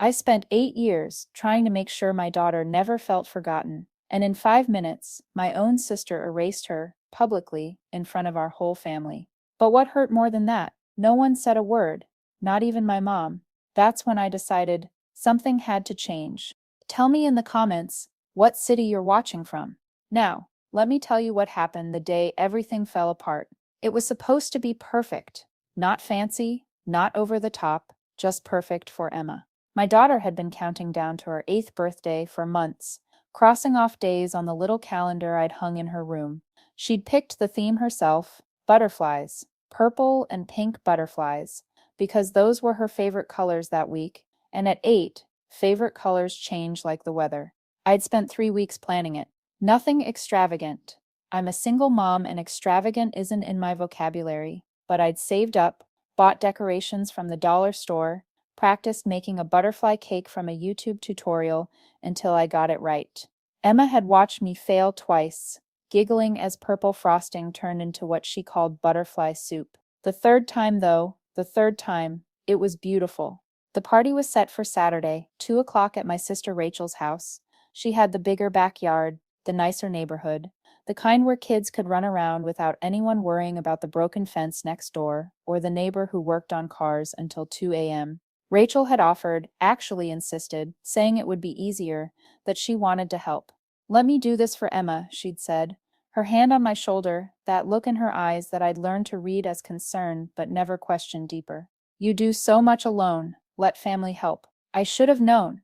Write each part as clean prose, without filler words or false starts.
I spent 8 years trying to make sure my daughter never felt forgotten, and in 5 minutes, my own sister erased her, publicly, in front of our whole family. But what hurt more than that? No one said a word, not even my mom. That's when I decided something had to change. Tell me in the comments what city you're watching from. Now, let me tell you what happened the day everything fell apart. It was supposed to be perfect. Not fancy, not over the top, just perfect for Emma. My daughter had been counting down to her 8th birthday for months, crossing off days on the little calendar I'd hung in her room. She'd picked the theme herself, butterflies, purple and pink butterflies, because those were her favorite colors that week, and at 8, favorite colors change like the weather. I'd spent 3 weeks planning it. Nothing extravagant. I'm a single mom and extravagant isn't in my vocabulary, but I'd saved up, bought decorations from the dollar store, practiced making a butterfly cake from a YouTube tutorial until I got it right. Emma had watched me fail twice, giggling as purple frosting turned into what she called butterfly soup. The third time, though, it was beautiful. The party was set for Saturday, 2 o'clock at my sister Rachel's house. She had the bigger backyard, the nicer neighborhood, the kind where kids could run around without anyone worrying about the broken fence next door or the neighbor who worked on cars until 2 a.m. Rachel had offered, actually insisted, saying it would be easier, that she wanted to help. "Let me do this for Emma," she'd said, her hand on my shoulder, that look in her eyes that I'd learned to read as concern but never questioned deeper. "You do so much alone. Let family help." I should have known.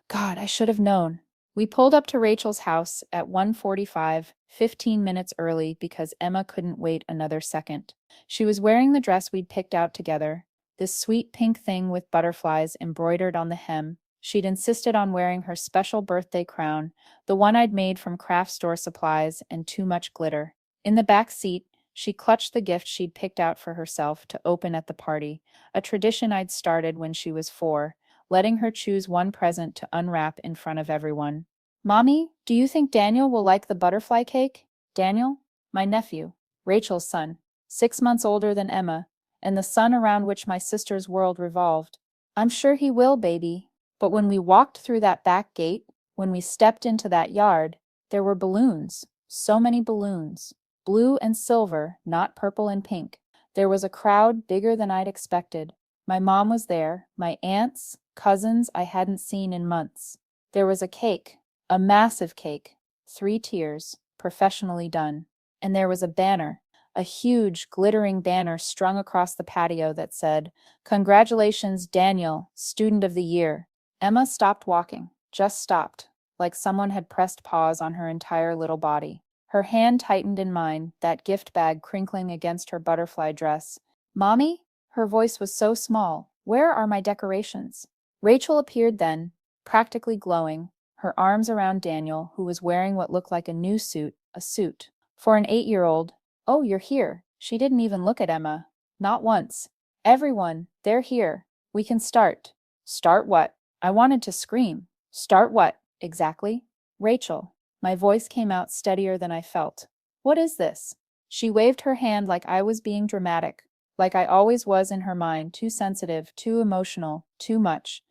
God, I should have known. We pulled up to Rachel's house at 1:45, 15 minutes early because Emma couldn't wait another second. She was wearing the dress we'd picked out together, this sweet pink thing with butterflies embroidered on the hem. She'd insisted on wearing her special birthday crown, the one I'd made from craft store supplies and too much glitter. In the back seat, she clutched the gift she'd picked out for herself to open at the party, a tradition I'd started when she was 4, letting her choose one present to unwrap in front of everyone. "Mommy, do you think Daniel will like the butterfly cake?" Daniel? My nephew, Rachel's son, 6 months older than Emma, and the sun around which my sister's world revolved. "I'm sure he will, baby." But when we walked through that back gate, when we stepped into that yard, there were balloons, so many balloons, blue and silver, not purple and pink. There was a crowd bigger than I'd expected. My mom was there, my aunts, cousins I hadn't seen in months. There was a cake, a massive cake, 3 tiers, professionally done. And there was a banner, a huge, glittering banner strung across the patio that said, "Congratulations, Daniel, Student of the Year." Emma stopped walking, just stopped, like someone had pressed pause on her entire little body. Her hand tightened in mine, that gift bag crinkling against her butterfly dress. "Mommy?" Her voice was so small. "Where are my decorations?" Rachel appeared then, practically glowing, her arms around Daniel, who was wearing what looked like a new suit, a suit. For an 8-year-old, "Oh, you're here." She didn't even look at Emma. Not once. "Everyone, they're here. We can start." Start what? I wanted to scream. Start what, exactly? "Rachel." My voice came out steadier than I felt. "What is this?" She waved her hand like I was being dramatic, like I always was in her mind, too sensitive, too emotional, too much.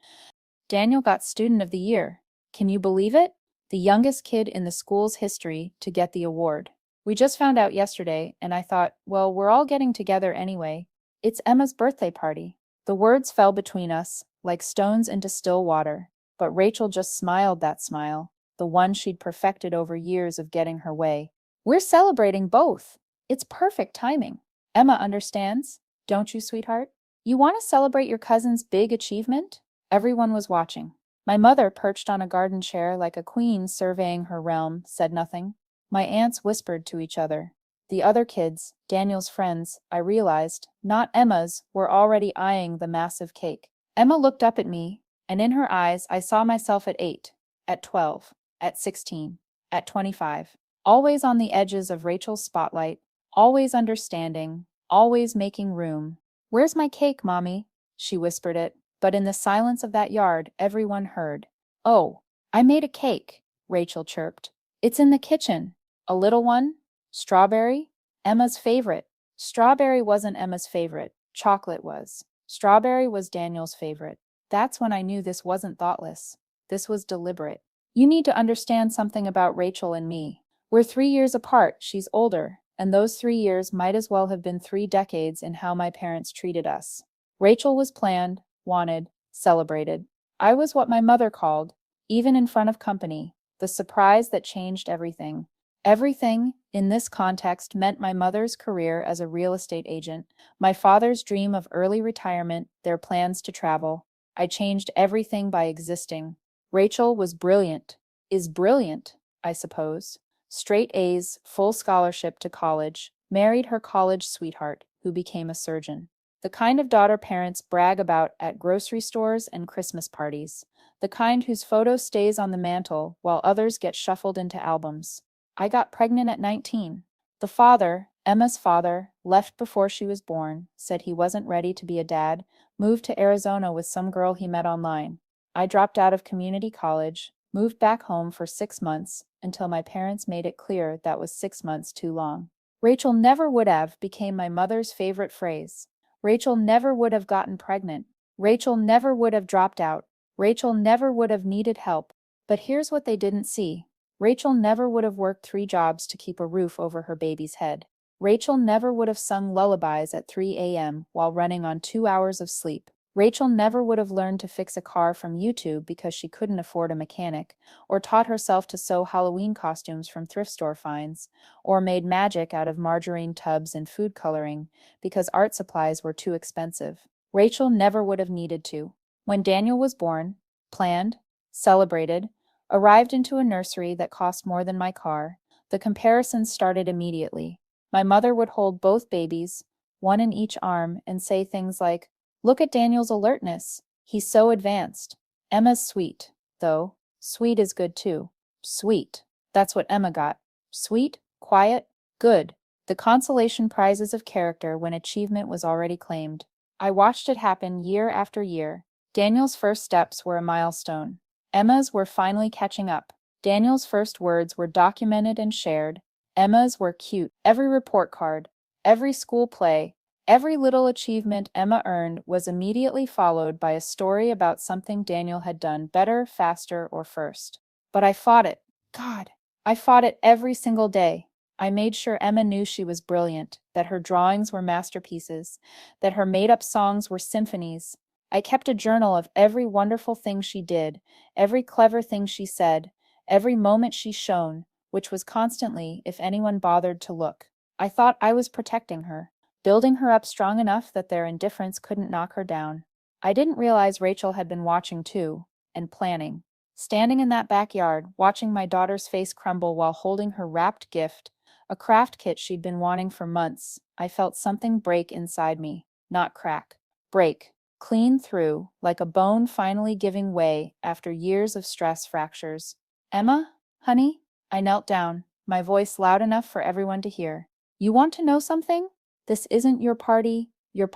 "Daniel got Student of the Year. Can you believe it? The youngest kid in the school's history to get the award. We just found out yesterday, and I thought, well, we're all getting together anyway. It's Emma's birthday party." The words fell between us, like stones into still water, but Rachel just smiled that smile, the one she'd perfected over years of getting her way. "We're celebrating both. It's perfect timing. Emma understands, don't you, sweetheart? You want to celebrate your cousin's big achievement?" Everyone was watching. My mother, perched on a garden chair like a queen surveying her realm, said nothing. My aunts whispered to each other. The other kids, Daniel's friends, I realized, not Emma's, were already eyeing the massive cake. Emma looked up at me, and in her eyes I saw myself at 8, at 12, at 16, at 25, always on the edges of Rachel's spotlight, always understanding, always making room. "Where's my cake, Mommy?" She whispered it, but in the silence of that yard, everyone heard. "Oh, I made a cake," Rachel chirped. "It's in the kitchen. A little one? Strawberry? Emma's favorite." Strawberry wasn't Emma's favorite. Chocolate was. Strawberry was Daniel's favorite. That's when I knew this wasn't thoughtless. This was deliberate. You need to understand something about Rachel and me. We're 3 years apart, she's older, and those 3 years might as well have been 3 decades in how my parents treated us. Rachel was planned, wanted, celebrated. I was what my mother called, even in front of company, the surprise that changed everything. Everything, in this context, meant my mother's career as a real estate agent, my father's dream of early retirement, their plans to travel. I changed everything by existing. Rachel was brilliant. Is brilliant, I suppose. Straight A's, full scholarship to college, married her college sweetheart, who became a surgeon. The kind of daughter parents brag about at grocery stores and Christmas parties. The kind whose photo stays on the mantle while others get shuffled into albums. I got pregnant at 19. The father, Emma's father, left before she was born, said he wasn't ready to be a dad, moved to Arizona with some girl he met online. I dropped out of community college, moved back home for 6 months, until my parents made it clear that was 6 months too long. Rachel never would have became my mother's favorite phrase. Rachel never would have gotten pregnant. Rachel never would have dropped out. Rachel never would have needed help. But here's what they didn't see. Rachel never would have worked 3 jobs to keep a roof over her baby's head. Rachel never would have sung lullabies at 3 a.m. while running on 2 hours of sleep. Rachel never would have learned to fix a car from YouTube because she couldn't afford a mechanic, or taught herself to sew Halloween costumes from thrift store finds, or made magic out of margarine tubs and food coloring because art supplies were too expensive. Rachel never would have needed to. When Daniel was born, planned, celebrated, arrived into a nursery that cost more than my car, the comparisons started immediately. My mother would hold both babies, one in each arm, and say things like, "Look at Daniel's alertness. He's so advanced. Emma's sweet, though. Sweet is good too. Sweet. That's what Emma got. Sweet, quiet, good. The consolation prizes of character when achievement was already claimed. I watched it happen year after year. Daniel's first steps were a milestone. Emma's were finally catching up. Daniel's first words were documented and shared. Emma's were cute. Every report card, every school play, every little achievement Emma earned was immediately followed by a story about something Daniel had done better, faster, or first. But I fought it. God, I fought it every single day. I made sure Emma knew she was brilliant, that her drawings were masterpieces, that her made-up songs were symphonies. I kept a journal of every wonderful thing she did, every clever thing she said, every moment she shone, which was constantly, if anyone bothered to look. I thought I was protecting her, building her up strong enough that their indifference couldn't knock her down. I didn't realize Rachel had been watching too, and planning. Standing in that backyard, watching my daughter's face crumble while holding her wrapped gift, a craft kit she'd been wanting for months, I felt something break inside me, not crack. Break. Clean through, like a bone finally giving way after years of stress fractures. "Emma, honey?" I knelt down, my voice loud enough for everyone to hear. "You want to know something? This isn't your party. Your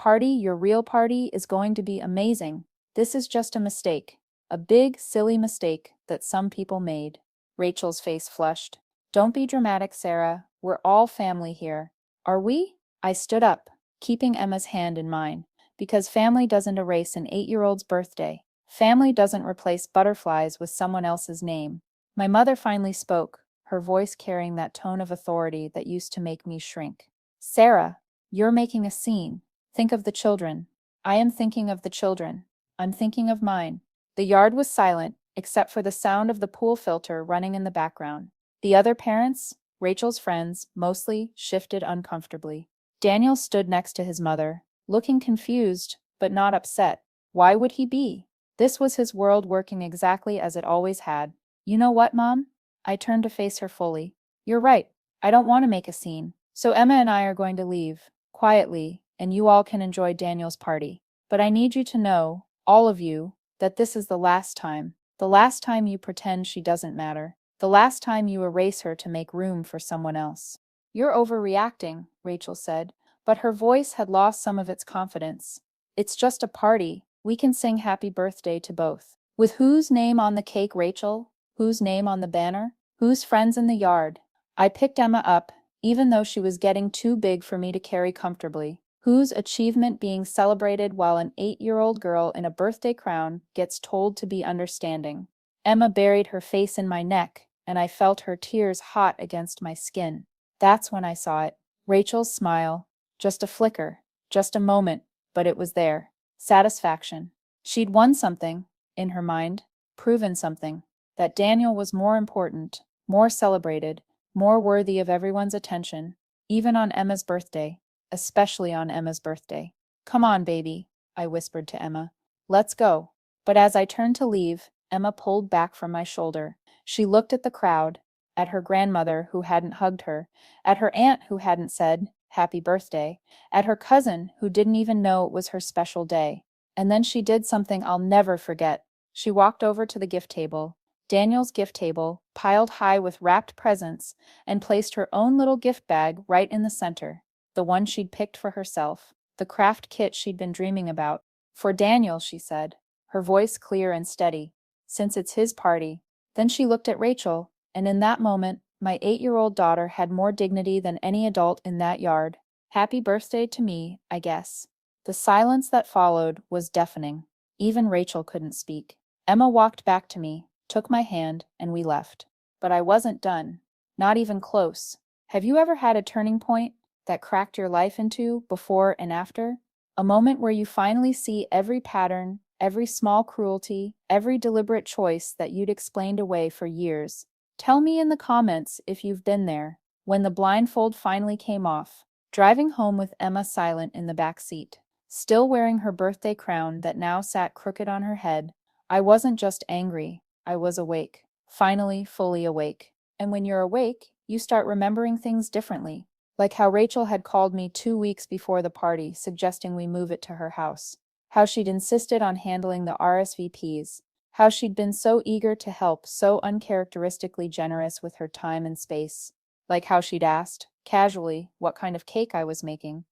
real party, is going to be amazing. This is just a mistake. A big, silly mistake that some people made." Rachel's face flushed. "Don't be dramatic, Sarah. We're all family here." "Are we?" I stood up, keeping Emma's hand in mine. Because family doesn't erase an 8-year-old's birthday. Family doesn't replace butterflies with someone else's name. My mother finally spoke, her voice carrying that tone of authority that used to make me shrink. "Sarah, you're making a scene. Think of the children." "I am thinking of the children. I'm thinking of mine." The yard was silent, except for the sound of the pool filter running in the background. The other parents, Rachel's friends, mostly, shifted uncomfortably. Daniel stood next to his mother, looking confused, but not upset. Why would he be? This was his world working exactly as it always had. "You know what, Mom?" I turned to face her fully. "You're right. I don't want to make a scene. So Emma and I are going to leave, quietly, and you all can enjoy Daniel's party. But I need you to know, all of you, that this is the last time. The last time you pretend she doesn't matter. The last time you erase her to make room for someone else." "You're overreacting," Rachel said, but her voice had lost some of its confidence. "It's just a party. We can sing happy birthday to both." With whose name on the cake, Rachel? Whose name on the banner? Whose friends in the yard? I picked Emma up, even though she was getting too big for me to carry comfortably. Whose achievement being celebrated while an 8-year-old girl in a birthday crown gets told to be understanding? Emma buried her face in my neck, and I felt her tears hot against my skin. That's when I saw it. Rachel's smile. Just a flicker. Just a moment. But it was there. Satisfaction. She'd won something, in her mind. Proven something. That Daniel was more important, more celebrated, more worthy of everyone's attention, even on Emma's birthday. Especially on Emma's birthday. Come on, baby, I whispered to Emma. Let's go. But as I turned to leave, Emma pulled back from my shoulder. She looked at the crowd, at her grandmother who hadn't hugged her, at her aunt who hadn't said, "Happy birthday," at her cousin who didn't even know it was her special day. And then she did something I'll never forget. She walked over to the gift table, Daniel's gift table, piled high with wrapped presents, and placed her own little gift bag right in the center. The one she'd picked for herself, the craft kit she'd been dreaming about. For Daniel, she said, her voice clear and steady, since it's his party. Then she looked at Rachel, and in that moment, my 8-year-old daughter had more dignity than any adult in that yard. Happy birthday to me, I guess. The silence that followed was deafening. Even Rachel couldn't speak. Emma walked back to me, took my hand, and we left. But I wasn't done. Not even close. Have you ever had a turning point that cracked your life into before and after? A moment where you finally see every pattern, every small cruelty, every deliberate choice that you'd explained away for years. Tell me in the comments if you've been there. When the blindfold finally came off, driving home with Emma silent in the back seat, still wearing her birthday crown that now sat crooked on her head, I wasn't just angry, I was awake. Finally, fully awake. And when you're awake, you start remembering things differently. Like how Rachel had called me 2 weeks before the party, suggesting we move it to her house. How she'd insisted on handling the RSVPs. How she'd been so eager to help, so uncharacteristically generous with her time and space. Like how she'd asked, casually, what kind of cake I was making.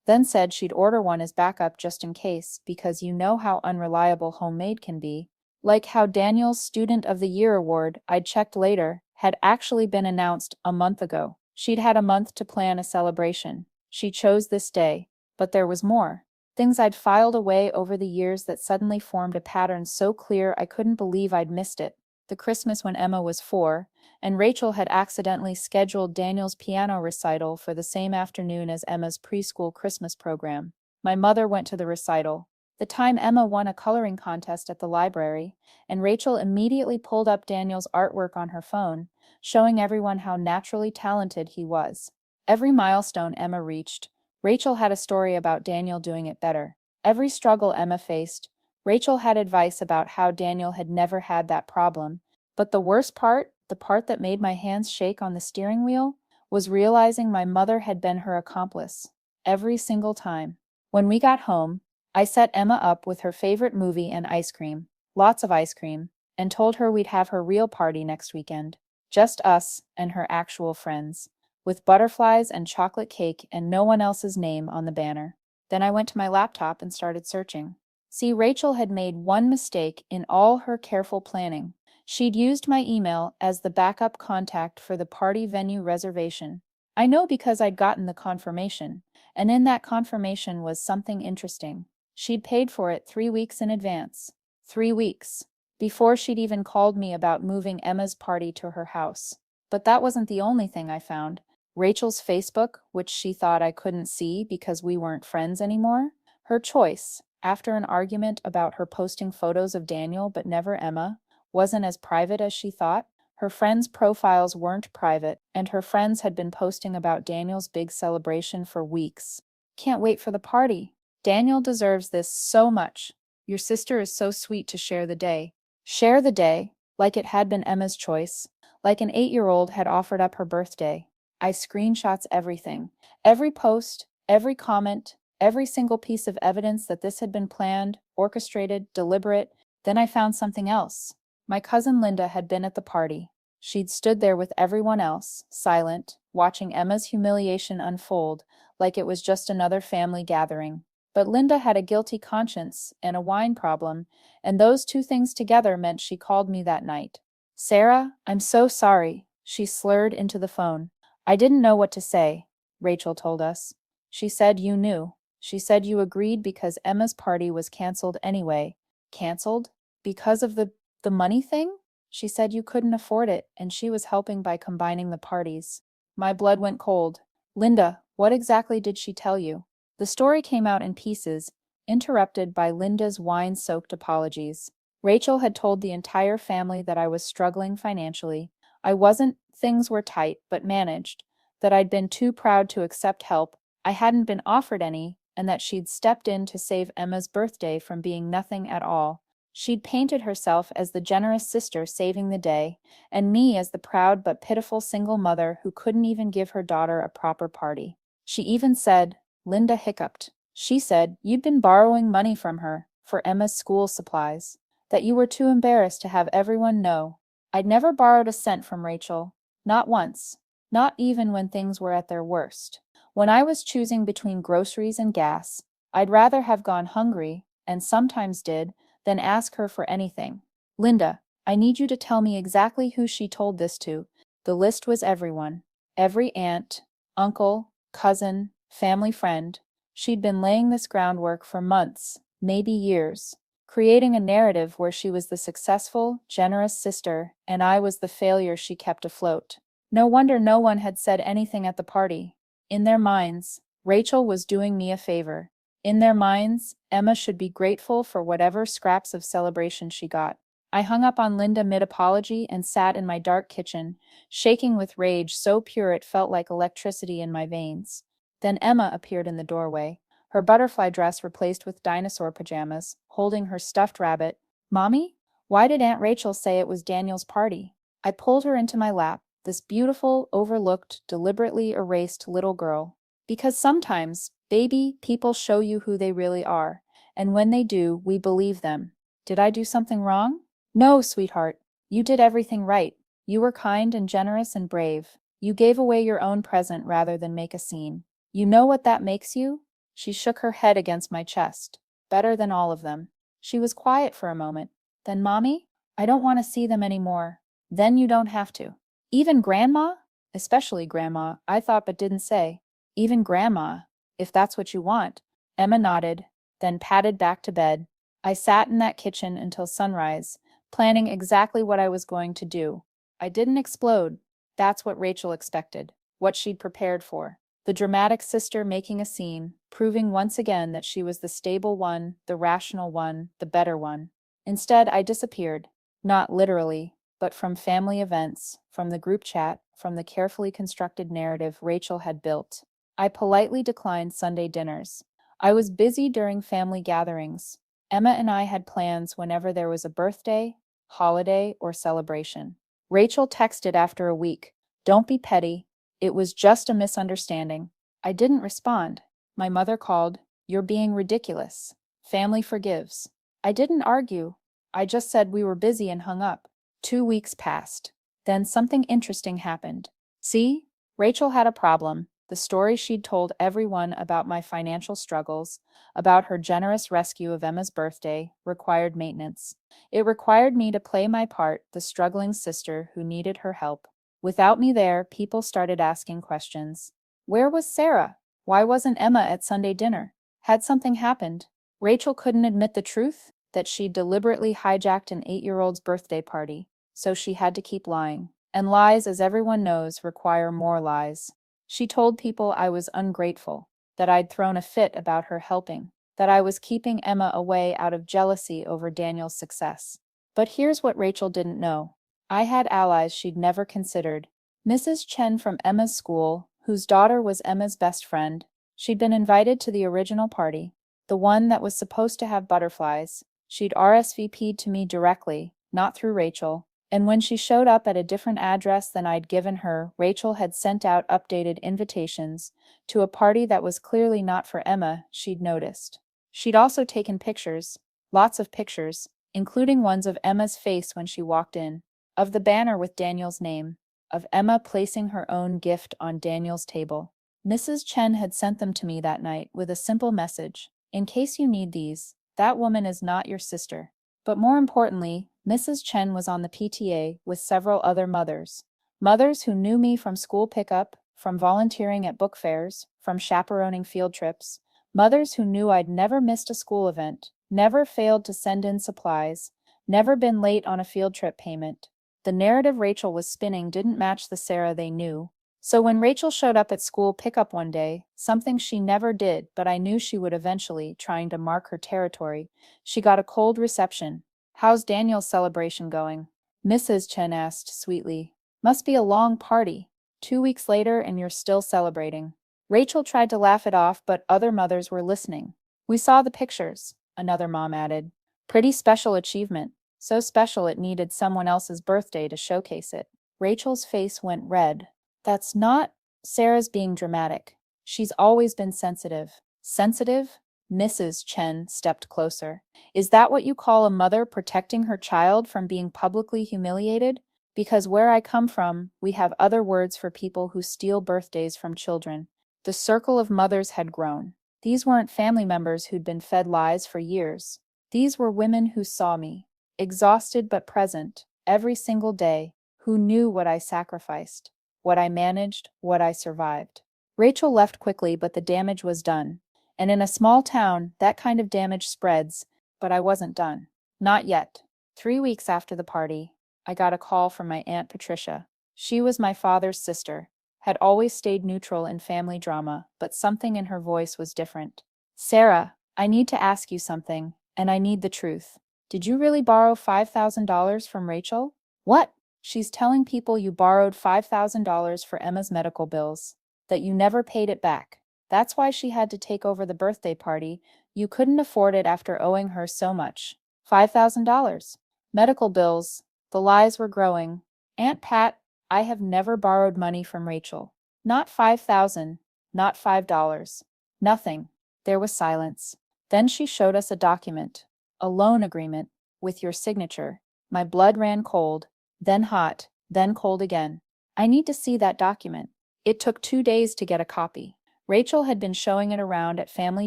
Then said she'd order one as backup just in case, because you know how unreliable homemade can be. Like how Daniel's Student of the Year award, I'd checked later, had actually been announced a month ago. She'd had a month to plan a celebration. She chose this day. But there was more. Things I'd filed away over the years that suddenly formed a pattern so clear I couldn't believe I'd missed it. The Christmas when Emma was 4, and Rachel had accidentally scheduled Daniel's piano recital for the same afternoon as Emma's preschool Christmas program. My mother went to the recital. The time Emma won a coloring contest at the library, and Rachel immediately pulled up Daniel's artwork on her phone, showing everyone how naturally talented he was. Every milestone Emma reached, Rachel had a story about Daniel doing it better. Every struggle Emma faced, Rachel had advice about how Daniel had never had that problem. But the worst part, the part that made my hands shake on the steering wheel, was realizing my mother had been her accomplice. Every single time. When we got home, I set Emma up with her favorite movie and ice cream, lots of ice cream, and told her we'd have her real party next weekend. Just us and her actual friends, with butterflies and chocolate cake and no one else's name on the banner. Then I went to my laptop and started searching. See, Rachel had made one mistake in all her careful planning. She'd used my email as the backup contact for the party venue reservation. I know because I'd gotten the confirmation, and in that confirmation was something interesting. She'd paid for it 3 weeks in advance. 3 weeks. Before she'd even called me about moving Emma's party to her house. But that wasn't the only thing I found. Rachel's Facebook, which she thought I couldn't see because we weren't friends anymore. Her choice, after an argument about her posting photos of Daniel but never Emma, wasn't as private as she thought. Her friends' profiles weren't private, and her friends had been posting about Daniel's big celebration for weeks. Can't wait for the party. Daniel deserves this so much. Your sister is so sweet to share the day. Share the day, like it had been Emma's choice, like an 8-year-old had offered up her birthday. I screenshots everything. Every post, every comment, every single piece of evidence that this had been planned, orchestrated, deliberate. Then I found something else. My cousin Linda had been at the party. She'd stood there with everyone else, silent, watching Emma's humiliation unfold, like it was just another family gathering. But Linda had a guilty conscience and a wine problem, and those two things together meant she called me that night. "Sarah, I'm so sorry," she slurred into the phone. "I didn't know what to say," Rachel told us. "She said you knew." She said you agreed because Emma's party was canceled anyway. Canceled? Because of the money thing? She said you couldn't afford it, and she was helping by combining the parties. My blood went cold. Linda, what exactly did she tell you? The story came out in pieces, interrupted by Linda's wine-soaked apologies. Rachel had told the entire family that I was struggling financially. I wasn't, things were tight, but managed, that I'd been too proud to accept help, I hadn't been offered any, and that she'd stepped in to save Emma's birthday from being nothing at all. She'd painted herself as the generous sister saving the day, and me as the proud but pitiful single mother who couldn't even give her daughter a proper party. She even said, Linda hiccuped. She said you'd been borrowing money from her for Emma's school supplies, that you were too embarrassed to have everyone know. I'd never borrowed a cent from Rachel, not once, not even when things were at their worst. When I was choosing between groceries and gas, I'd rather have gone hungry, and sometimes did, than ask her for anything. Linda, I need you to tell me exactly who she told this to. The list was everyone. Every aunt, uncle, cousin, family friend. She'd been laying this groundwork for months, maybe years, creating a narrative where she was the successful, generous sister, and I was the failure she kept afloat. No wonder no one had said anything at the party. In their minds, Rachel was doing me a favor. In their minds, Emma should be grateful for whatever scraps of celebration she got. I hung up on Linda mid-apology and sat in my dark kitchen, shaking with rage so pure it felt like electricity in my veins. Then Emma appeared in the doorway, her butterfly dress replaced with dinosaur pajamas, holding her stuffed rabbit. Mommy? Why did Aunt Rachel say it was Daniel's party? I pulled her into my lap, this beautiful, overlooked, deliberately erased little girl. Because sometimes, baby, people show you who they really are, and when they do, we believe them. Did I do something wrong? No, sweetheart. You did everything right. You were kind and generous and brave. You gave away your own present rather than make a scene. You know what that makes you? She shook her head against my chest. Better than all of them. She was quiet for a moment. Then, Mommy, I don't want to see them anymore. Then you don't have to. Even Grandma? Especially Grandma, I thought but didn't say. Even Grandma, if that's what you want. Emma nodded, then padded back to bed. I sat in that kitchen until sunrise, planning exactly what I was going to do. I didn't explode. That's what Rachel expected, what she'd prepared for. The dramatic sister making a scene, proving once again that she was the stable one, the rational one, the better one. Instead, I disappeared. Not literally, but from family events, from the group chat, from the carefully constructed narrative Rachel had built. I politely declined Sunday dinners. I was busy during family gatherings. Emma and I had plans whenever there was a birthday, holiday, or celebration. Rachel texted after a week, "Don't be petty. It was just a misunderstanding." I didn't respond. My mother called, "You're being ridiculous. Family forgives." I didn't argue. I just said we were busy and hung up. 2 weeks passed. Then something interesting happened. See? Rachel had a problem. The story she'd told everyone about my financial struggles, about her generous rescue of Emma's birthday, required maintenance. It required me to play my part, the struggling sister who needed her help. Without me there, people started asking questions. Where was Sarah? Why wasn't Emma at Sunday dinner? Had something happened? Rachel couldn't admit the truth, that she'd deliberately hijacked an 8-year-old's birthday party, so she had to keep lying. And lies, as everyone knows, require more lies. She told people I was ungrateful, that I'd thrown a fit about her helping, that I was keeping Emma away out of jealousy over Daniel's success. But here's what Rachel didn't know. I had allies she'd never considered. Mrs. Chen from Emma's school, whose daughter was Emma's best friend. She'd been invited to the original party, the one that was supposed to have butterflies. She'd RSVP'd to me directly, not through Rachel, and when she showed up at a different address than I'd given her, Rachel had sent out updated invitations to a party that was clearly not for Emma, she'd noticed. She'd also taken pictures, lots of pictures, including ones of Emma's face when she walked in, of the banner with Daniel's name, of Emma placing her own gift on Daniel's table. Mrs. Chen had sent them to me that night with a simple message. In case you need these, that woman is not your sister. But more importantly, Mrs. Chen was on the PTA with several other mothers. Mothers who knew me from school pickup, from volunteering at book fairs, from chaperoning field trips. Mothers who knew I'd never missed a school event, never failed to send in supplies, never been late on a field trip payment. The narrative Rachel was spinning didn't match the Sarah they knew. So when Rachel showed up at school pickup one day, something she never did, but I knew she would eventually, trying to mark her territory, she got a cold reception. "How's Daniel's celebration going?" Mrs. Chen asked sweetly. "Must be a long party. 2 weeks later and you're still celebrating." Rachel tried to laugh it off, but other mothers were listening. "We saw the pictures," another mom added. "Pretty special achievement. So special it needed someone else's birthday to showcase it." Rachel's face went red. "That's not—" Sarah's being dramatic. "She's always been sensitive." "Sensitive?" Mrs. Chen stepped closer. "Is that what you call a mother protecting her child from being publicly humiliated? Because where I come from, we have other words for people who steal birthdays from children." The circle of mothers had grown. These weren't family members who'd been fed lies for years. These were women who saw me, exhausted but present, every single day, who knew what I sacrificed, what I managed, what I survived. Rachel left quickly, but the damage was done. And in a small town, that kind of damage spreads, but I wasn't done. Not yet. 3 weeks after the party, I got a call from my Aunt Patricia. She was my father's sister, had always stayed neutral in family drama, but something in her voice was different. "Sarah, I need to ask you something, and I need the truth. Did you really borrow $5,000 from Rachel?" "What?" "She's telling people you borrowed $5,000 for Emma's medical bills, that you never paid it back. That's why she had to take over the birthday party. You couldn't afford it after owing her so much. $5,000. Medical bills." The lies were growing. "Aunt Pat, I have never borrowed money from Rachel. Not 5,000, not $5. Nothing." There was silence. Then she showed us a document, a loan agreement, with your signature. My blood ran cold, then hot, then cold again. "I need to see that document." It took 2 days to get a copy. Rachel had been showing it around at family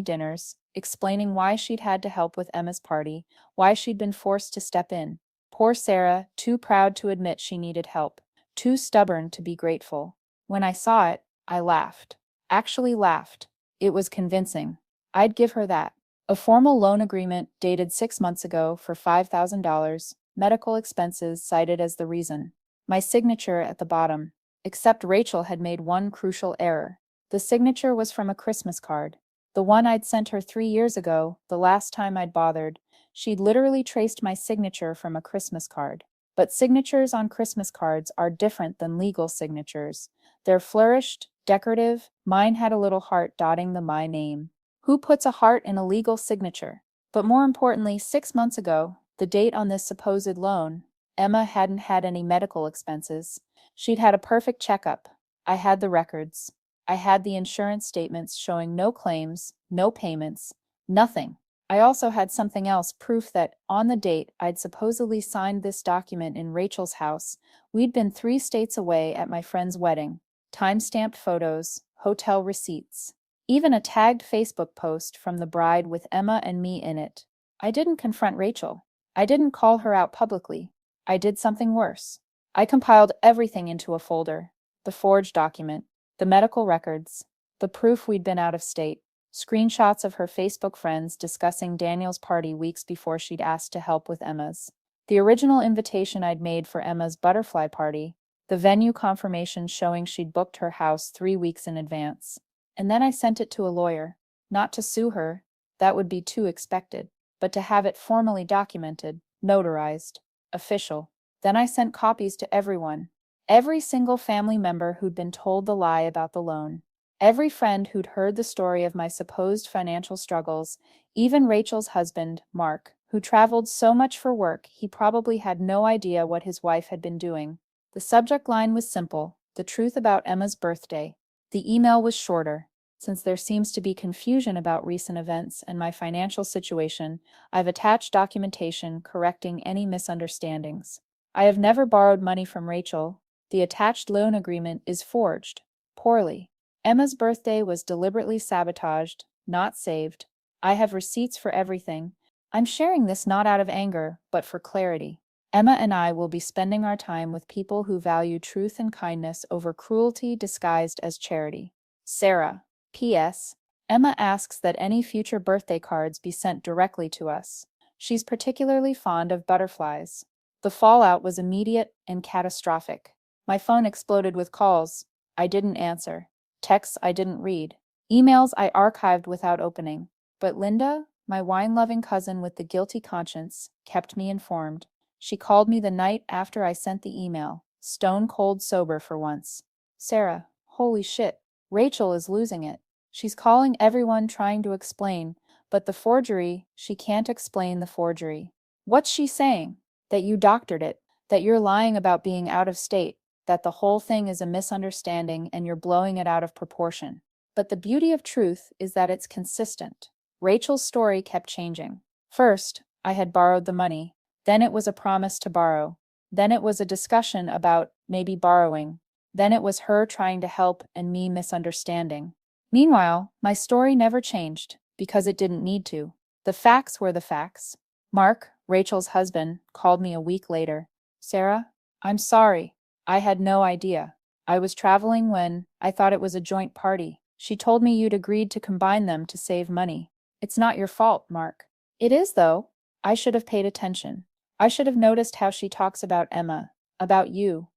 dinners, explaining why she'd had to help with Emma's party, why she'd been forced to step in. Poor Sarah, too proud to admit she needed help, too stubborn to be grateful. When I saw it, I laughed. Actually laughed. It was convincing. I'd give her that. A formal loan agreement dated 6 months ago for $5,000, medical expenses cited as the reason. My signature at the bottom. Except Rachel had made one crucial error. The signature was from a Christmas card. The one I'd sent her 3 years ago, the last time I'd bothered. She'd literally traced my signature from a Christmas card. But signatures on Christmas cards are different than legal signatures. They're flourished, decorative. Mine had a little heart dotting the my name. Who puts a heart in a legal signature? But more importantly, 6 months ago, the date on this supposed loan, Emma hadn't had any medical expenses. She'd had a perfect checkup. I had the records. I had the insurance statements showing no claims, no payments, nothing. I also had something else, proof that, on the date I'd supposedly signed this document in Rachel's house, we'd been 3 states away at my friend's wedding. Time-stamped photos, hotel receipts, even a tagged Facebook post from the bride with Emma and me in it. I didn't confront Rachel. I didn't call her out publicly. I did something worse. I compiled everything into a folder. The forged document, the medical records, the proof we'd been out of state, screenshots of her Facebook friends discussing Daniel's party weeks before she'd asked to help with Emma's, the original invitation I'd made for Emma's butterfly party, the venue confirmation showing she'd booked her house 3 weeks in advance. And then I sent it to a lawyer, not to sue her, that would be too expected, but to have it formally documented, notarized, official. Then I sent copies to everyone, every single family member who'd been told the lie about the loan. Every friend who'd heard the story of my supposed financial struggles, even Rachel's husband, Mark, who traveled so much for work he probably had no idea what his wife had been doing. The subject line was simple, the truth about Emma's birthday. The email was shorter. Since there seems to be confusion about recent events and my financial situation, I've attached documentation correcting any misunderstandings. I have never borrowed money from Rachel. The attached loan agreement is forged. Poorly. Emma's birthday was deliberately sabotaged, not saved. I have receipts for everything. I'm sharing this not out of anger, but for clarity. Emma and I will be spending our time with people who value truth and kindness over cruelty disguised as charity. Sarah. P.S. Emma asks that any future birthday cards be sent directly to us. She's particularly fond of butterflies. The fallout was immediate and catastrophic. My phone exploded with calls I didn't answer, texts I didn't read, emails I archived without opening. But Linda, my wine-loving cousin with the guilty conscience, kept me informed. She called me the night after I sent the email, stone cold sober for once. Sarah, holy shit, Rachel is losing it. She's calling everyone trying to explain, but the forgery, she can't explain the forgery. What's she saying? That you doctored it, that you're lying about being out of state, that the whole thing is a misunderstanding and you're blowing it out of proportion. But the beauty of truth is that it's consistent. Rachel's story kept changing. First, I had borrowed the money. Then it was a promise to borrow. Then it was a discussion about maybe borrowing. Then it was her trying to help and me misunderstanding. Meanwhile, my story never changed, because it didn't need to. The facts were the facts. Mark, Rachel's husband, called me a week later. Sarah, I'm sorry. I had no idea. I was traveling when I thought it was a joint party. She told me you'd agreed to combine them to save money. It's not your fault, Mark. It is, though. I should have paid attention. I should have noticed how she talks about Emma, about you.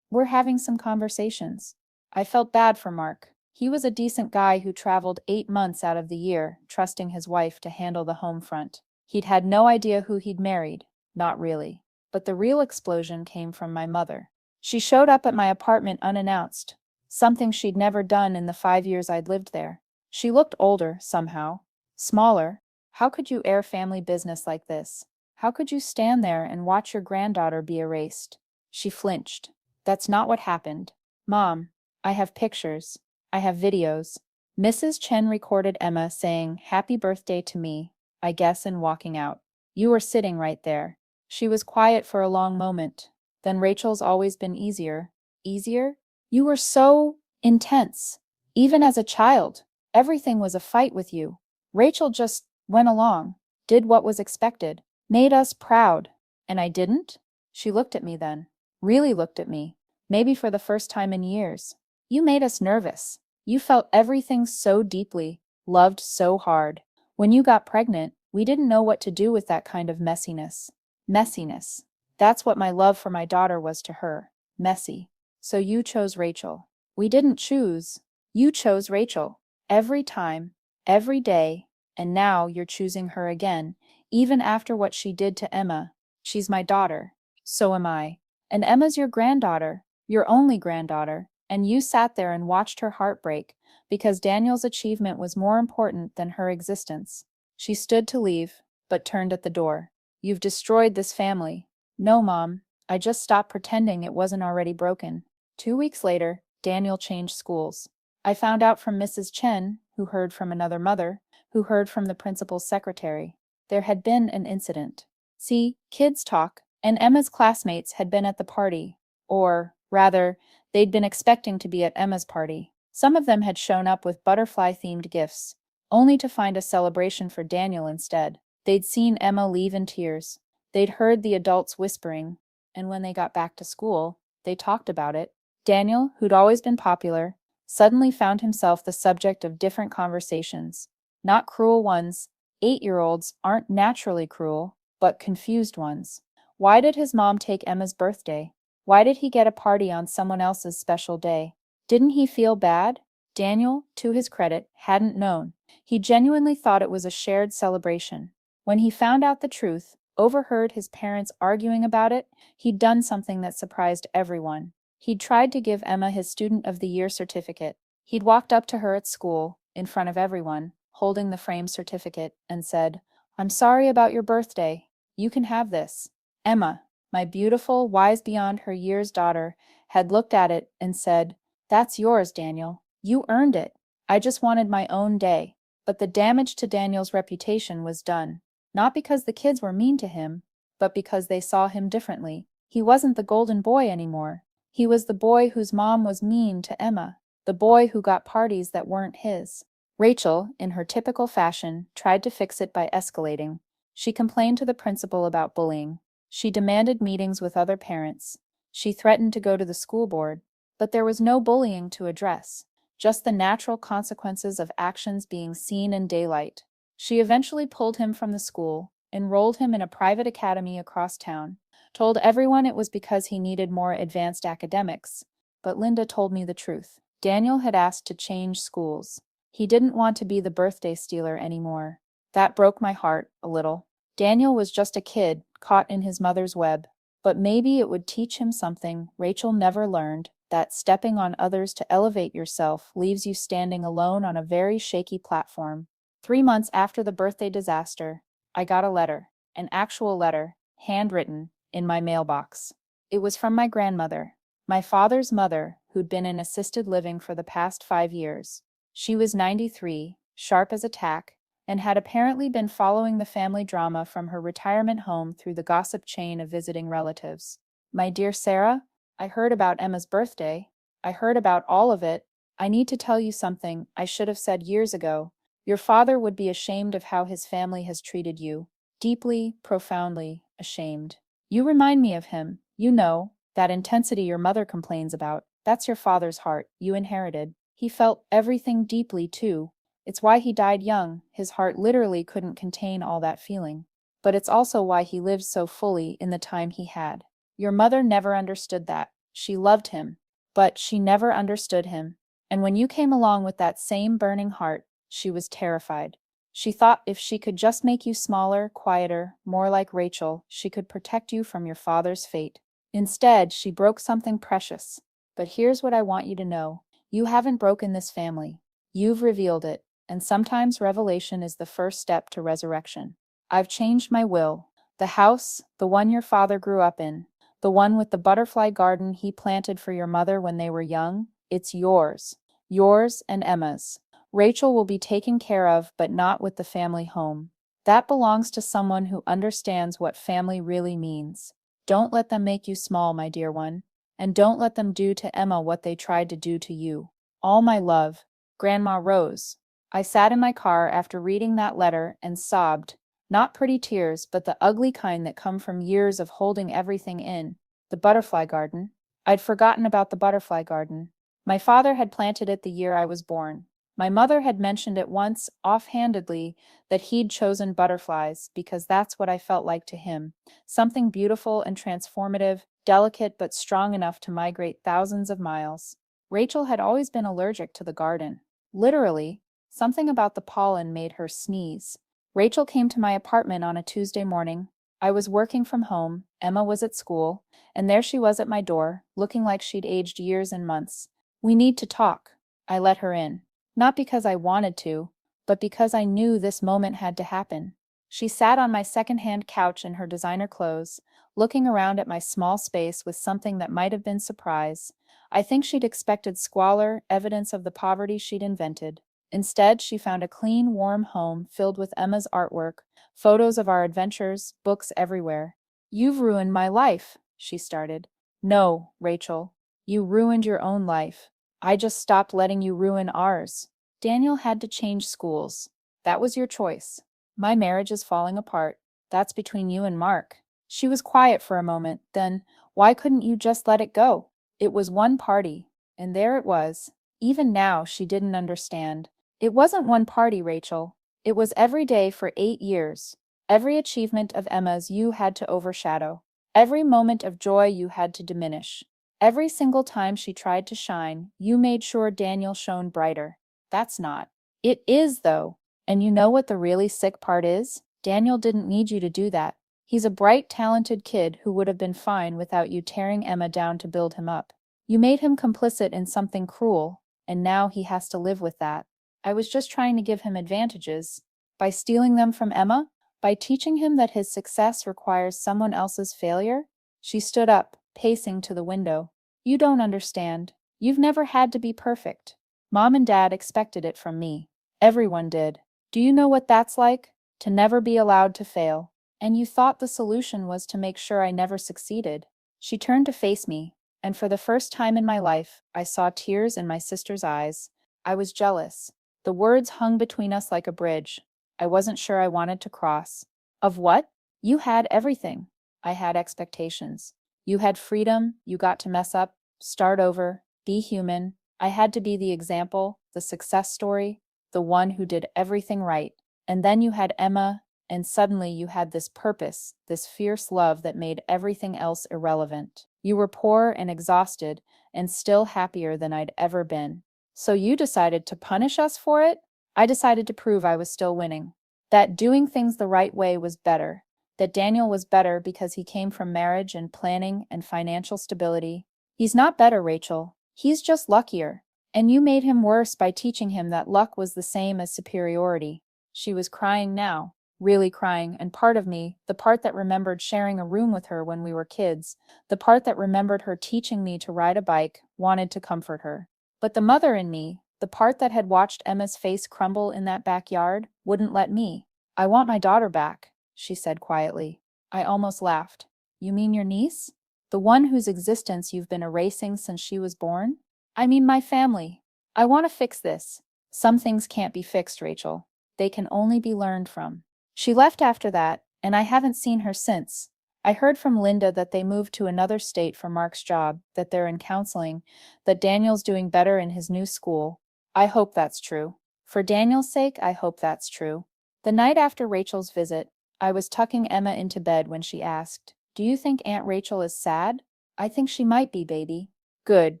We're having some conversations. I felt bad for Mark. He was a decent guy who traveled 8 months out of the year, trusting his wife to handle the home front. He'd had no idea who he'd married. Not really. But the real explosion came from my mother. She showed up at my apartment unannounced, something she'd never done in the 5 years I'd lived there. She looked older, somehow. Smaller. How could you air family business like this? How could you stand there and watch your granddaughter be erased? She flinched. That's not what happened. Mom, I have pictures. I have videos. Mrs. Chen recorded Emma saying, "Happy birthday to me," I guess, and walking out. You were sitting right there. She was quiet for a long moment. Then Rachel's always been easier. Easier? You were so intense. Even as a child, everything was a fight with you. Rachel just went along, did what was expected, made us proud. And I didn't? She looked at me then. Really looked at me. Maybe for the first time in years. You made us nervous. You felt everything so deeply, loved so hard. When you got pregnant, we didn't know what to do with that kind of messiness. Messiness. That's what my love for my daughter was to her. Messy. So you chose Rachel. We didn't choose. You chose Rachel. Every time, every day, and now you're choosing her again, even after what she did to Emma. She's my daughter. So am I. And Emma's your granddaughter, your only granddaughter, and you sat there and watched her heart break because Daniel's achievement was more important than her existence. She stood to leave, but turned at the door. You've destroyed this family. No, Mom. I just stopped pretending it wasn't already broken. 2 weeks later, Daniel changed schools. I found out from Mrs. Chen, who heard from another mother, who heard from the principal's secretary. There had been an incident. See, kids talk, and Emma's classmates had been at the party. Or, rather, they'd been expecting to be at Emma's party. Some of them had shown up with butterfly-themed gifts, only to find a celebration for Daniel instead. They'd seen Emma leave in tears. They'd heard the adults whispering, and when they got back to school, they talked about it. Daniel, who'd always been popular, suddenly found himself the subject of different conversations. Not cruel ones. 8-year-olds aren't naturally cruel, but confused ones. Why did his mom take Emma's birthday? Why did he get a party on someone else's special day? Didn't he feel bad? Daniel, to his credit, hadn't known. He genuinely thought it was a shared celebration. When he found out the truth, overheard his parents arguing about it, he'd done something that surprised everyone. He'd tried to give Emma his Student of the Year certificate. He'd walked up to her at school, in front of everyone, holding the framed certificate, and said, "I'm sorry about your birthday. You can have this." Emma, my beautiful, wise beyond her years daughter, had looked at it and said, "That's yours, Daniel. You earned it. I just wanted my own day." But the damage to Daniel's reputation was done. Not because the kids were mean to him, but because they saw him differently. He wasn't the golden boy anymore. He was the boy whose mom was mean to Emma, the boy who got parties that weren't his. Rachel, in her typical fashion, tried to fix it by escalating. She complained to the principal about bullying. She demanded meetings with other parents. She threatened to go to the school board. But there was no bullying to address. just the natural consequences of actions being seen in daylight. She eventually pulled him from the school, enrolled him in a private academy across town, told everyone it was because he needed more advanced academics. But Linda told me the truth. Daniel had asked to change schools. He didn't want to be the birthday stealer anymore. That broke my heart a little. Daniel was just a kid, caught in his mother's web. But maybe it would teach him something Rachel never learned, that stepping on others to elevate yourself leaves you standing alone on a very shaky platform. 3 months after the birthday disaster, I got a letter, an actual letter, handwritten, in my mailbox. It was from my grandmother, my father's mother, who'd been in assisted living for the past 5 years. She was 93, sharp as a tack, and had apparently been following the family drama from her retirement home through the gossip chain of visiting relatives. My dear Sarah, I heard about Emma's birthday. I heard about all of it. I need to tell you something I should have said years ago. Your father would be ashamed of how his family has treated you. Deeply, profoundly ashamed. You remind me of him. You know, that intensity your mother complains about. That's your father's heart, you inherited. He felt everything deeply, too. It's why he died young. His heart literally couldn't contain all that feeling. But it's also why he lived so fully in the time he had. Your mother never understood that. She loved him, but she never understood him. And when you came along with that same burning heart, she was terrified. She thought if she could just make you smaller, quieter, more like Rachel, she could protect you from your father's fate. Instead, she broke something precious. But here's what I want you to know. You haven't broken this family. You've revealed it, and sometimes revelation is the first step to resurrection. I've changed my will. The house, the one your father grew up in, the one with the butterfly garden he planted for your mother when they were young, it's yours. Yours and Emma's. Rachel will be taken care of, but not with the family home. That belongs to someone who understands what family really means. Don't let them make you small, my dear one. And don't let them do to Emma what they tried to do to you. All my love, Grandma Rose. I sat in my car after reading that letter and sobbed. Not pretty tears, but the ugly kind that come from years of holding everything in. The butterfly garden. I'd forgotten about the butterfly garden. My father had planted it the year I was born. My mother had mentioned it once, offhandedly, that he'd chosen butterflies because that's what I felt like to him. Something beautiful and transformative, delicate but strong enough to migrate thousands of miles. Rachel had always been allergic to the garden. Literally, something about the pollen made her sneeze. Rachel came to my apartment on a Tuesday morning. I was working from home, Emma was at school, and there she was at my door, looking like she'd aged years and months. We need to talk. I let her in. Not because I wanted to, but because I knew this moment had to happen. She sat on my second-hand couch in her designer clothes, looking around at my small space with something that might have been surprise. I think she'd expected squalor, evidence of the poverty she'd invented. Instead, she found a clean, warm home filled with Emma's artwork, photos of our adventures, books everywhere. You've ruined my life, she started. No, Rachel, you ruined your own life. I just stopped letting you ruin ours. Daniel had to change schools. That was your choice. My marriage is falling apart. That's between you and Mark. She was quiet for a moment, then, why couldn't you just let it go? It was one party, and there it was. Even now, she didn't understand. It wasn't one party, Rachel. It was every day for 8 years. Every achievement of Emma's you had to overshadow. Every moment of joy you had to diminish. Every single time she tried to shine, you made sure Daniel shone brighter. That's not. It is, though. And you know what the really sick part is? Daniel didn't need you to do that. He's a bright, talented kid who would have been fine without you tearing Emma down to build him up. You made him complicit in something cruel, and now he has to live with that. I was just trying to give him advantages. By stealing them from Emma? By teaching him that his success requires someone else's failure? She stood up, pacing to the window. You don't understand. You've never had to be perfect. Mom and Dad expected it from me. Everyone did. Do you know what that's like? To never be allowed to fail. And you thought the solution was to make sure I never succeeded. She turned to face me, and for the first time in my life, I saw tears in my sister's eyes. I was jealous. The words hung between us like a bridge. I wasn't sure I wanted to cross. Of what? You had everything. I had expectations. You had freedom, you got to mess up, start over, be human. I had to be the example, the success story, the one who did everything right. And then you had Emma, and suddenly you had this purpose, this fierce love that made everything else irrelevant. You were poor and exhausted, and still happier than I'd ever been. So you decided to punish us for it? I decided to prove I was still winning. That doing things the right way was better. That Daniel was better because he came from marriage and planning and financial stability. He's not better, Rachel. He's just luckier. And you made him worse by teaching him that luck was the same as superiority. She was crying now, really crying, and part of me, the part that remembered sharing a room with her when we were kids, the part that remembered her teaching me to ride a bike, wanted to comfort her. But the mother in me, the part that had watched Emma's face crumble in that backyard, wouldn't let me. I want my daughter back, she said quietly. I almost laughed. You mean your niece? The one whose existence you've been erasing since she was born? I mean my family. I want to fix this. Some things can't be fixed, Rachel. They can only be learned from. She left after that, and I haven't seen her since. I heard from Linda that they moved to another state for Mark's job, that they're in counseling, that Daniel's doing better in his new school. I hope that's true. For Daniel's sake, I hope that's true. The night after Rachel's visit, I was tucking Emma into bed when she asked, "Do you think Aunt Rachel is sad?" "I think she might be, baby." "Good,"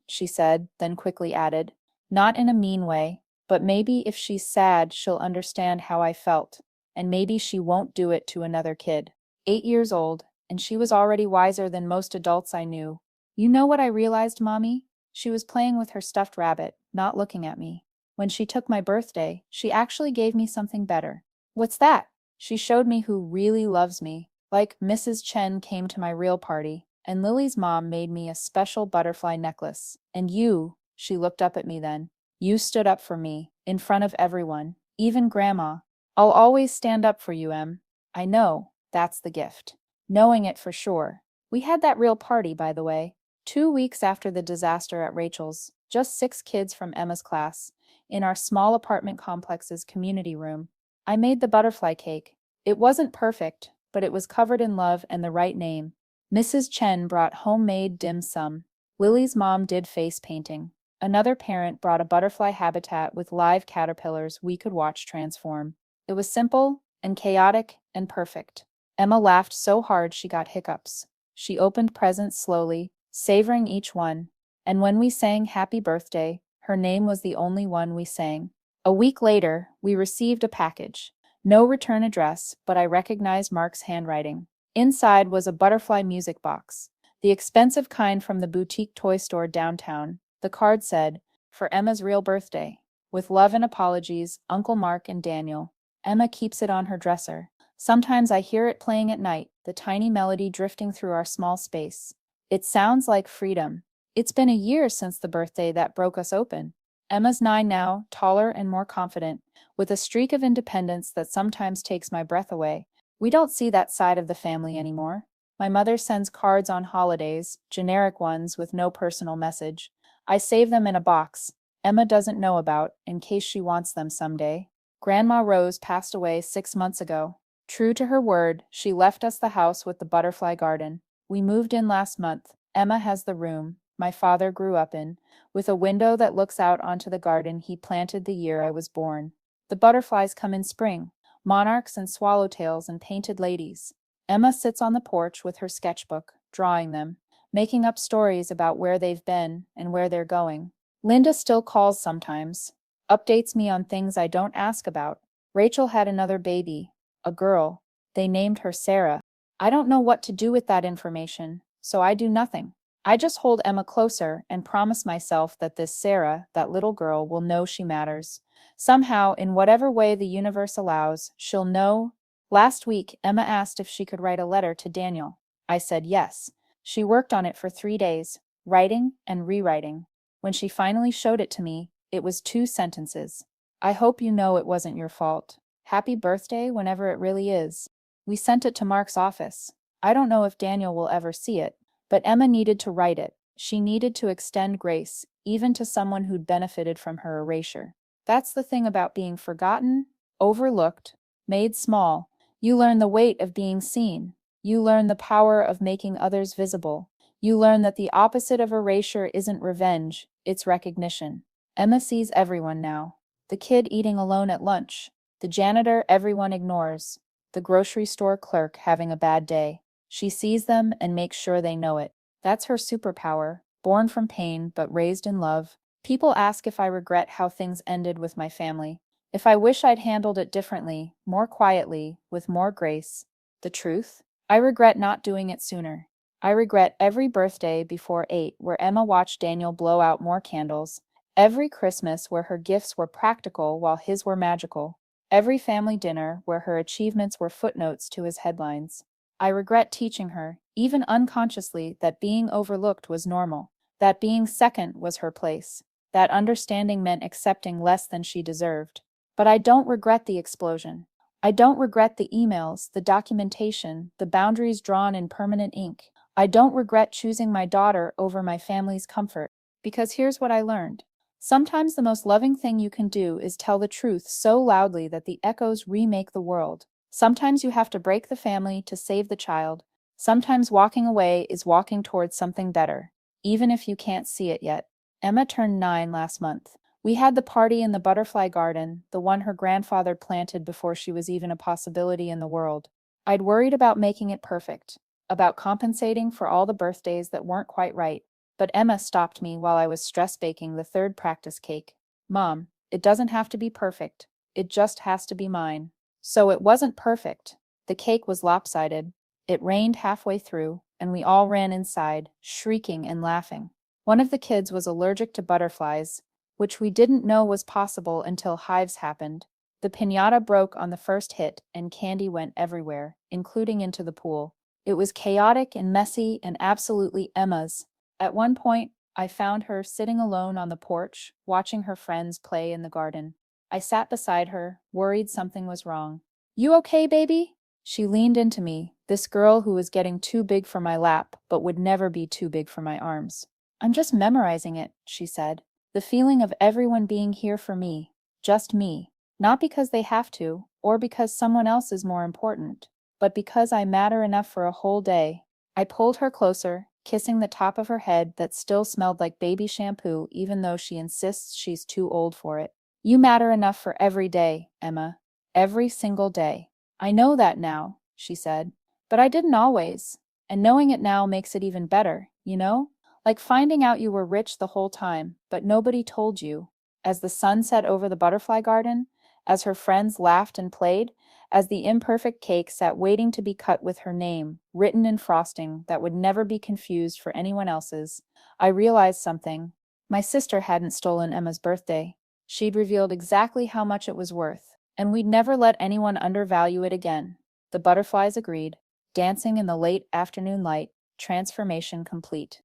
she said, then quickly added, "Not in a mean way, but maybe if she's sad, she'll understand how I felt, and maybe she won't do it to another kid." 8 years old, and she was already wiser than most adults I knew. You know what I realized, Mommy? She was playing with her stuffed rabbit, not looking at me. When she took my birthday, she actually gave me something better. What's that? She showed me who really loves me. Like Mrs. Chen came to my real party, and Lily's mom made me a special butterfly necklace. And you, she looked up at me then, you stood up for me, in front of everyone, even Grandma. I'll always stand up for you, Em. I know, that's the gift. Knowing it for sure. We had that real party, by the way, 2 weeks after the disaster at Rachel's, just 6 kids from Emma's class, in our small apartment complex's community room. I made the butterfly cake. It wasn't perfect, but it was covered in love and the right name. Mrs. Chen brought homemade dim sum. Lily's mom did face painting. Another parent brought a butterfly habitat with live caterpillars we could watch transform. It was simple and chaotic and perfect. Emma laughed so hard she got hiccups. She opened presents slowly, savoring each one, and when we sang Happy Birthday, her name was the only one we sang. A week later, we received a package. No return address, but I recognized Mark's handwriting. Inside was a butterfly music box, the expensive kind from the boutique toy store downtown. The card said, "For Emma's real birthday. With love and apologies, Uncle Mark and Daniel." Emma keeps it on her dresser. Sometimes I hear it playing at night, the tiny melody drifting through our small space. It sounds like freedom. It's been a year since the birthday that broke us open. Emma's 9 now, taller and more confident, with a streak of independence that sometimes takes my breath away. We don't see that side of the family anymore. My mother sends cards on holidays, generic ones with no personal message. I save them in a box Emma doesn't know about, in case she wants them someday. Grandma Rose passed away 6 months ago. True to her word, she left us the house with the butterfly garden. We moved in last month. Emma has the room my father grew up in, with a window that looks out onto the garden he planted the year I was born. The butterflies come in spring, monarchs and swallowtails and painted ladies. Emma sits on the porch with her sketchbook, drawing them, making up stories about where they've been and where they're going. Linda still calls sometimes, updates me on things I don't ask about. Rachel had another baby, a girl. They named her Sarah. I don't know what to do with that information, so I do nothing. I just hold Emma closer and promise myself that this Sarah, that little girl, will know she matters. Somehow, in whatever way the universe allows, she'll know. Last week, Emma asked if she could write a letter to Daniel. I said yes. She worked on it for 3 days, writing and rewriting. When she finally showed it to me, it was 2 sentences. "I hope you know it wasn't your fault. Happy birthday whenever it really is." We sent it to Mark's office. I don't know if Daniel will ever see it, but Emma needed to write it. She needed to extend grace, even to someone who'd benefited from her erasure. That's the thing about being forgotten, overlooked, made small. You learn the weight of being seen. You learn the power of making others visible. You learn that the opposite of erasure isn't revenge, it's recognition. Emma sees everyone now. The kid eating alone at lunch, the janitor everyone ignores, the grocery store clerk having a bad day. She sees them and makes sure they know it. That's her superpower, born from pain but raised in love. People ask if I regret how things ended with my family, if I wish I'd handled it differently, more quietly, with more grace. The truth? I regret not doing it sooner. I regret every birthday before 8 where Emma watched Daniel blow out more candles, every Christmas where her gifts were practical while his were magical, every family dinner where her achievements were footnotes to his headlines. I regret teaching her, even unconsciously, that being overlooked was normal, that being second was her place, that understanding meant accepting less than she deserved. But I don't regret the explosion. I don't regret the emails, the documentation, the boundaries drawn in permanent ink. I don't regret choosing my daughter over my family's comfort. Because here's what I learned. Sometimes the most loving thing you can do is tell the truth so loudly that the echoes remake the world. Sometimes you have to break the family to save the child. Sometimes walking away is walking towards something better, even if you can't see it yet. Emma turned 9 last month. We had the party in the butterfly garden, the one her grandfather planted before she was even a possibility in the world. I'd worried about making it perfect, about compensating for all the birthdays that weren't quite right, but Emma stopped me while I was stress baking the third practice cake. Mom, it doesn't have to be perfect. It just has to be mine. So it wasn't perfect. The cake was lopsided. It rained halfway through, and we all ran inside, shrieking and laughing. One of the kids was allergic to butterflies, which we didn't know was possible until hives happened. The piñata broke on the first hit, and candy went everywhere, including into the pool. It was chaotic and messy and absolutely Emma's. At one point, I found her sitting alone on the porch, watching her friends play in the garden. I sat beside her, worried something was wrong. You okay, baby? She leaned into me, this girl who was getting too big for my lap, but would never be too big for my arms. I'm just memorizing it, she said. The feeling of everyone being here for me, just me, not because they have to, or because someone else is more important, but because I matter enough for a whole day. I pulled her closer, kissing the top of her head that still smelled like baby shampoo even though she insists she's too old for it. You matter enough for every day, Emma. Every single day. I know that now, she said, but I didn't always. And knowing it now makes it even better, you know? Like finding out you were rich the whole time, but nobody told you. As the sun set over the butterfly garden, as her friends laughed and played, as the imperfect cake sat waiting to be cut with her name, written in frosting that would never be confused for anyone else's, I realized something. My sister hadn't stolen Emma's birthday. She'd revealed exactly how much it was worth, and we'd never let anyone undervalue it again. The butterflies agreed, dancing in the late afternoon light, transformation complete.